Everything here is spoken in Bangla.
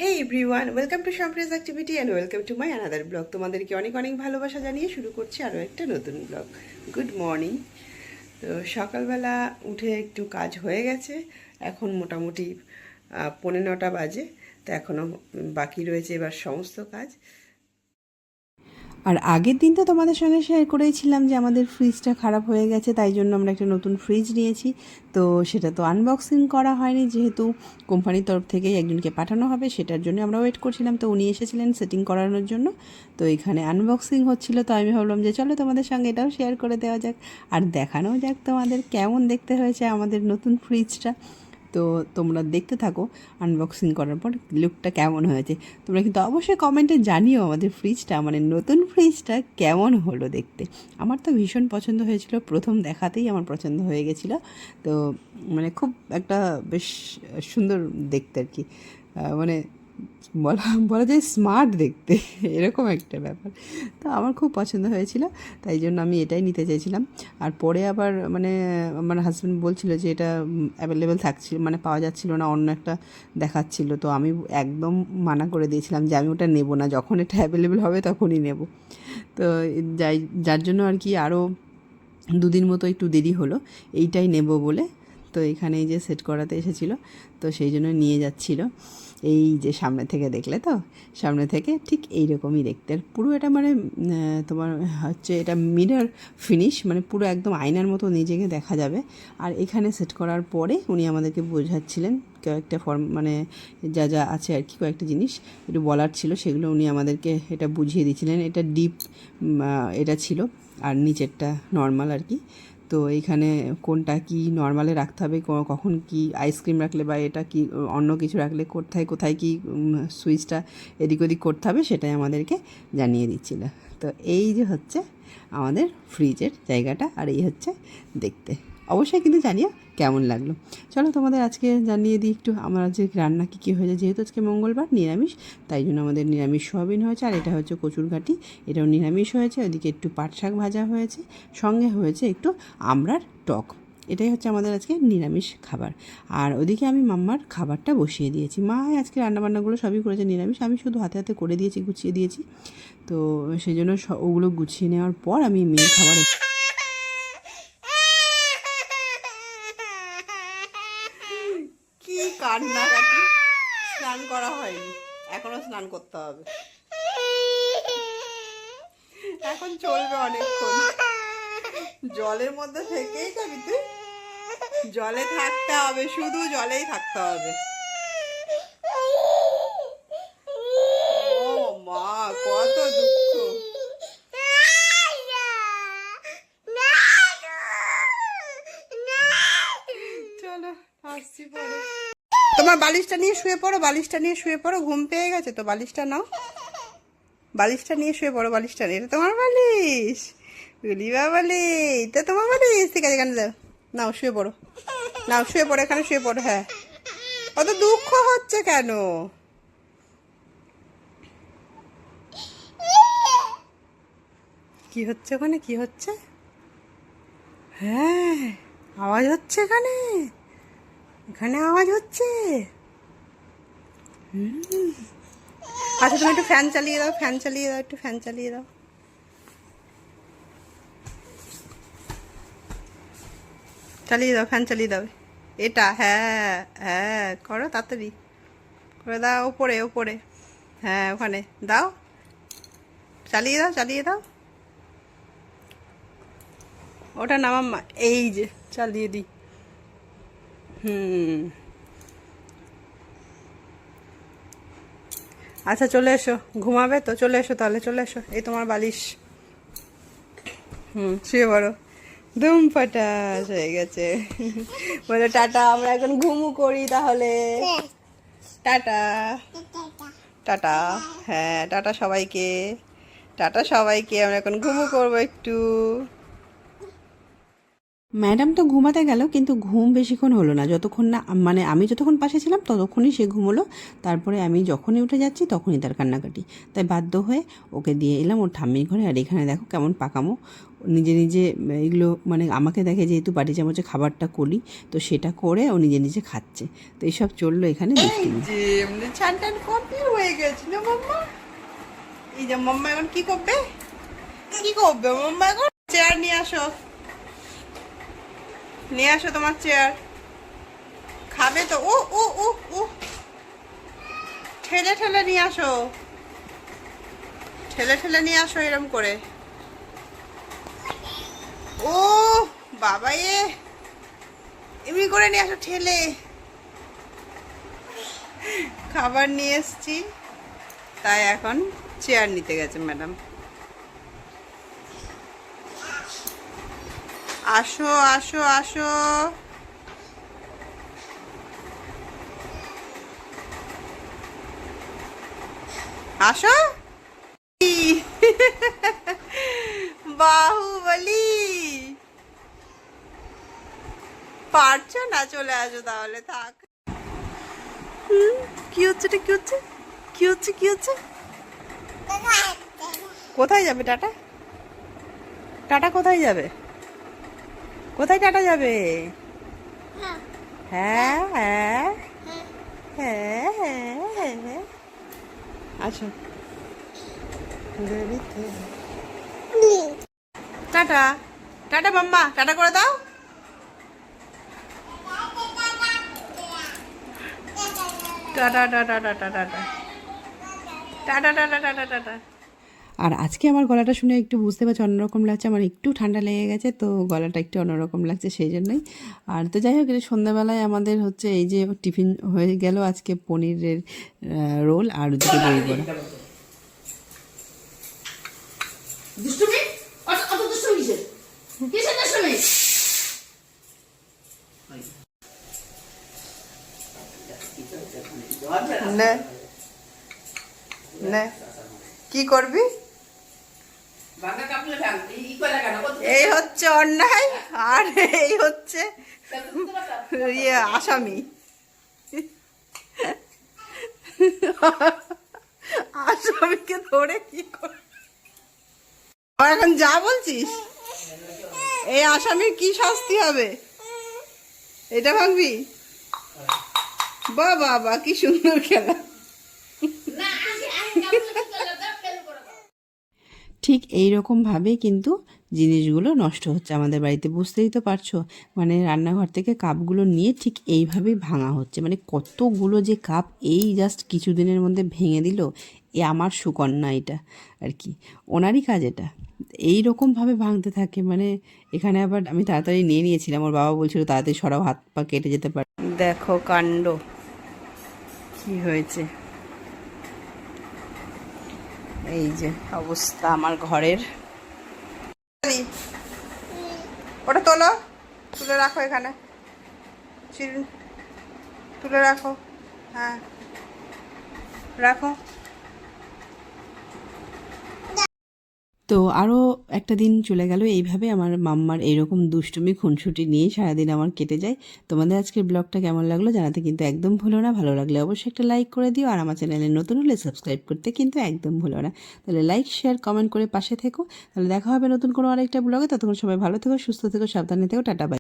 Hey everyone, welcome to Shampra's Activity and welcome to my another blog. তোমাদেরকে অনেক অনেক ভালোবাসা জানিয়ে শুরু করছি আরও একটা নতুন ব্লগ। Good morning. তো সকালবেলা উঠে একটু কাজ হয়ে গেছে, এখন মোটামুটি 9:15 বাজে। তো এখনও বাকি রয়েছে এবার সমস্ত কাজ। আর আগের দিন তো তোমাদের সঙ্গে শেয়ার করেছিলাম যে আমাদের ফ্রিজটা খারাপ হয়ে গেছে, তাই জন্য আমরা একটা নতুন ফ্রিজ নিয়েছি। তো সেটা তো আনবক্সিং করা হয়নি, যেহেতু কোম্পানির তরফ থেকেই একজনকে পাঠানো হবে, সেটার জন্য আমরা ওয়েট করছিলাম। তো উনি এসেছিলেন সেটিং করানোর জন্য। তো এখানে আনবক্সিং হচ্ছিলো, তো আমি ভাবলাম যে চলো তোমাদের সঙ্গে এটাও শেয়ার করে দেওয়া যাক আর দেখানো যাক তোমাদের কেমন দেখতে হয়েছে আমাদের নতুন ফ্রিজটা। তো তোমরা দেখতে থাকো আনবক্সিং করার পর লুকটা কেমন হয়েছে। তোমরা কিন্তু অবশ্যই কমেন্টে জানিও আমাদের ফ্রিজটা, মানে নতুন ফ্রিজটা কেমন হলো দেখতে। আমার তো ভীষণ পছন্দ হয়েছিল, প্রথম দেখাতেই আমার পছন্দ হয়ে গেছিলো। তো মানে খুব একটা বেশ সুন্দর দেখতে আর কি, মানে বলা বলা যায় স্মার্ট দেখতে, এরকম একটা ব্যাপার। তো আমার খুব পছন্দ হয়েছিল, তাই জন্য আমি এটাই নিতে চেয়েছিলাম। আর পরে আবার মানে আমার হাজব্যান্ড বলছিল যে এটা অ্যাভেলেবেল থাকছিল, মানে পাওয়া যাচ্ছিল না, অন্য একটা দেখাচ্ছিল। তো আমি একদম মানা করে দিয়েছিলাম যে আমি ওটা নেব না, যখন এটা অ্যাভেলেবেল হবে তখনই নেব। তো যার জন্য আর কি আরও দুদিন মতো একটু দেরি হলো এইটাই নেব বলে। তো এখানে এই যে সেট করাতে এসেছিলো, তো সেই জন্য নিয়ে যাচ্ছিলো। এই যে সামনে থেকে দেখলে, তো সামনে থেকে ঠিক এইরকমই দেখতে। আর পুরো এটা মানে তোমার হচ্ছে এটা মিরর ফিনিশ, মানে পুরো একদম আয়নার মতো নিজেকে দেখা যাবে। আর এখানে সেট করার পরে উনি আমাদেরকে বোঝাচ্ছিলেন কয়েকটা ফর্ম, মানে যা যা আছে আর কি, কয়েকটা জিনিস একটু বলার ছিল, সেগুলো উনি আমাদেরকে এটা বুঝিয়ে দিয়েছিলেন। এটা ডিপ এটা ছিল, আর নিচেরটা নর্মাল আর কি। তো এইখানে কোনটা কি নর্মালে রাখতে হবে, কখন কি আইসক্রিম রাখলে বা এটা কি অন্য কিছু রাখলে কোথায় কোথায় কি সুইচটা এদিক ওদিক করতে হবে, সেটাই আমাদেরকে জানিয়ে দিচ্ছিল। তো এই যে হচ্ছে আমাদের ফ্রিজের জায়গাটা, আর এই হচ্ছে দেখতে। অবশ্যই কিন্তু জানিও কেমন লাগলো। চলো তোমাদের আজকে জানিয়ে দিই একটু আমার আজকে রান্না কী কী হয়েছে। যেহেতু আজকে মঙ্গলবার নিরামিষ, তাই জন্য আমাদের নিরামিষ সোয়াবিন হয়েছে, আর এটা হচ্ছে কচুরঘাটি, এটাও নিরামিষ হয়েছে। ওইদিকে একটু পাট শাক ভাজা হয়েছে, সঙ্গে হয়েছে একটু আমড়ার টক। এটাই হচ্ছে আমাদের আজকে নিরামিষ খাবার। আর ওদিকে আমি মাম্মার খাবারটা বসিয়ে দিয়েছি। মা আজকে রান্নাবান্নাগুলো সবই করেছে নিরামিষ, আমি শুধু হাতে হাতে করে দিয়েছি, গুছিয়ে দিয়েছি। তো সেই জন্য ওগুলো গুছিয়ে নেওয়ার পর আমি মেয়ের খাবার কি কান্নাকাটি। স্নান করা হয়নি, এখনো স্নান করতে হবে, এখন চলবে অনেকক্ষণ। জলের মধ্যে থেকেই যাবি তুই, জলে থাকতে হবে, শুধু জলেই থাকতে হবে। ও মা, কত দুঃখ। চলো আসছি পরে। তোমার বালিশটা নিয়ে শুয়ে পড়ো, বালিশটা নিয়ে শুয়ে পড়ো, ঘুম পেয়ে গেছে তো বালিশটা নাও, বালিশটা নিয়ে শুয়ে পড়ো, বালিশটা নিয়ে। এটা তোমার বালিশ, গুলি বাবালি, এটা তোমার বালিশ। ঠিক আছে, এখানে দাও, নাও শুয়ে পড়ো, নাও শুয়ে পড়ো, এখানে শুয়ে পড়ো। হ্যাঁ, অত দুঃখ হচ্ছে কেন? কি হচ্ছে ওখানে, কি হচ্ছে? হ্যাঁ, আওয়াজ হচ্ছে এখানে, এখানে আওয়াজ হচ্ছে। আচ্ছা তুমি একটু ফ্যান চালিয়ে দাও, ফ্যান চালিয়ে দাও, একটু ফ্যান চালিয়ে দাও, চালিয়ে দাও, ফ্যান চালিয়ে দাও। এটা হ্যাঁ হ্যাঁ করো, তাড়াতাড়ি করে দাও, ওপরে ওপরে, হ্যাঁ ওখানে দাও, চালিয়ে দাও, চালিয়ে দাও। ওটা নামা, এই যে চালিয়ে দিই। হুম, আচ্ছা চলে এসো, ঘুমাবে তো, চলে এসো তাহলে, চলে এসো, এই তোমার বালিশ। শুয়ে পড়ো। ধুম ফাটাস হয়ে গেছে। বলে টাটা, আমরা এখন ঘুমু করি তাহলে। টাটা, টাটা, হ্যাঁ টাটা সবাইকে, টাটা সবাইকে, আমরা এখন ঘুমু করবো একটু। ম্যাডাম তো ঘুমাতে গেল, কিন্তু ঘুম বেশিক্ষণ হলো না, যতক্ষণ না মানে আমি যতক্ষণ পাশে ছিলাম ততক্ষণই সে ঘুমোলো। তারপরে আমি যখনই উঠে যাচ্ছি তখনই তার কান্নাকাটি, তাই বাধ্য হয়ে ওকে দিয়ে এলাম ওর ঠাম্মির ঘরে। আর এখানে দেখো কেমন পাকামো, নিজে নিজে এগুলো মানে আমাকে দেখে যেহেতু বাটি চামচে খাবারটা করি, তো সেটা করে ও নিজে নিজে খাচ্ছে। তো এইসব চললো এখানে। ছান টান কমপ্লিট হয়ে গেছে না মাম্মা? এই যে মাম্মা এখন কি করবে, কি করবে মাম্মা এখন? চেয়ার নিয়ে আসো, নিয়ে আসো তোমার চেয়ার। খাবে তো? ও ও ও ও, ঠেলে ঠেলে নিয়ে আসো, ঠেলে ঠেলে নিয়ে আসো এরম করে। ও বাবা, এমনি করে নিয়ে আসো ঠেলে। খাবার নিয়ে এসছি, তাই এখন চেয়ার নিতে গেছে ম্যাডাম। আসো আসো আসো, আসো। বাহুবলি, পারছো না? চলে আসো তাহলে, থাক। কি হচ্ছে, কি হচ্ছে, কি হচ্ছে, কি হচ্ছে? কোথায় যাবে টাটা? টাটা কোথায় যাবে? কোথায় টাটা যাবে? হ্যাঁ হ্যাঁ হ্যাঁ হ্যাঁ হ্যাঁ, আচ্ছা। টাটা, টাটা মাম্মা, টাটা করে দাও। Tata tata tata tata tata tata tata tata. আর আজকে আমার গলাটা শুনে একটু বুঝতে পারছি অন্যরকম লাগছে, আমার একটু ঠান্ডা লেগে গেছে, তো গলাটা একটু অন্যরকম লাগছে সেই জন্যই। আর তো যাই হোক, সন্ধ্যাবেলায় আমাদের হচ্ছে এই যে টিফিন হয়ে গেল আজকে পনিরের রোল আর দুটো দই বড়া। নে নে, কি করবি? এই হচ্ছে অন্যায়, আর এই হচ্ছে আসামি। আসামিকে ধরে কি করে এখন যা বলছিস, এই আসামির কি শাস্তি হবে এটা ভাববি? বাবা কি সুন্দর খেলা। ঠিক এই রকমভাবেই কিন্তু জিনিসগুলো নষ্ট হচ্ছে আমাদের বাড়িতে, বুঝতেই তো পারছো। মানে রান্নাঘর থেকে কাপগুলো নিয়ে ঠিক এইভাবেই ভাঙা হচ্ছে, মানে কতগুলো যে কাপ এই জাস্ট কিছুদিনের মধ্যে ভেঙে দিল। এ আমার সুকন্যা এটা আর কি, ওনারই কাজ এটা। এই রকমভাবে ভাঙতে থাকে, মানে এখানে আবার আমি তাড়াতাড়ি নিয়ে নিয়েছিলাম, ওর বাবা বলছিল তাড়াতাড়ি সরাও, হাত পা কেটে যেতে পারে। দেখো কাণ্ড কি হয়েছে, এই যে অবস্থা আমার ঘরের। ওটা তোলো, তুলে রাখো এখানে, তুলে রাখো, হ্যাঁ রাখো। তো আরও একটা দিন চলে গেল এইভাবে, আমার মাম্মার এইরকম দুষ্টুমি খুনসুটি নিয়েই সারাদিন আমার কেটে যায়। তোমাদের আজকের ব্লগটা কেমন লাগলো জানাতে কিন্তু একদম ভুলো না, ভালো লাগলে অবশ্যই একটা লাইক করে দিও, আর আমার চ্যানেলে নতুন হলে সাবস্ক্রাইব করতে কিন্তু একদম ভুলো না। তাহলে লাইক শেয়ার কমেন্ট করে পাশে থেকো, তাহলে দেখা হবে নতুন কোনো আরেকটা ব্লগে। ততক্ষণ সবাই ভালো থেকো, সুস্থ থেকো, সাবধানে থেকো, টাটা বাই।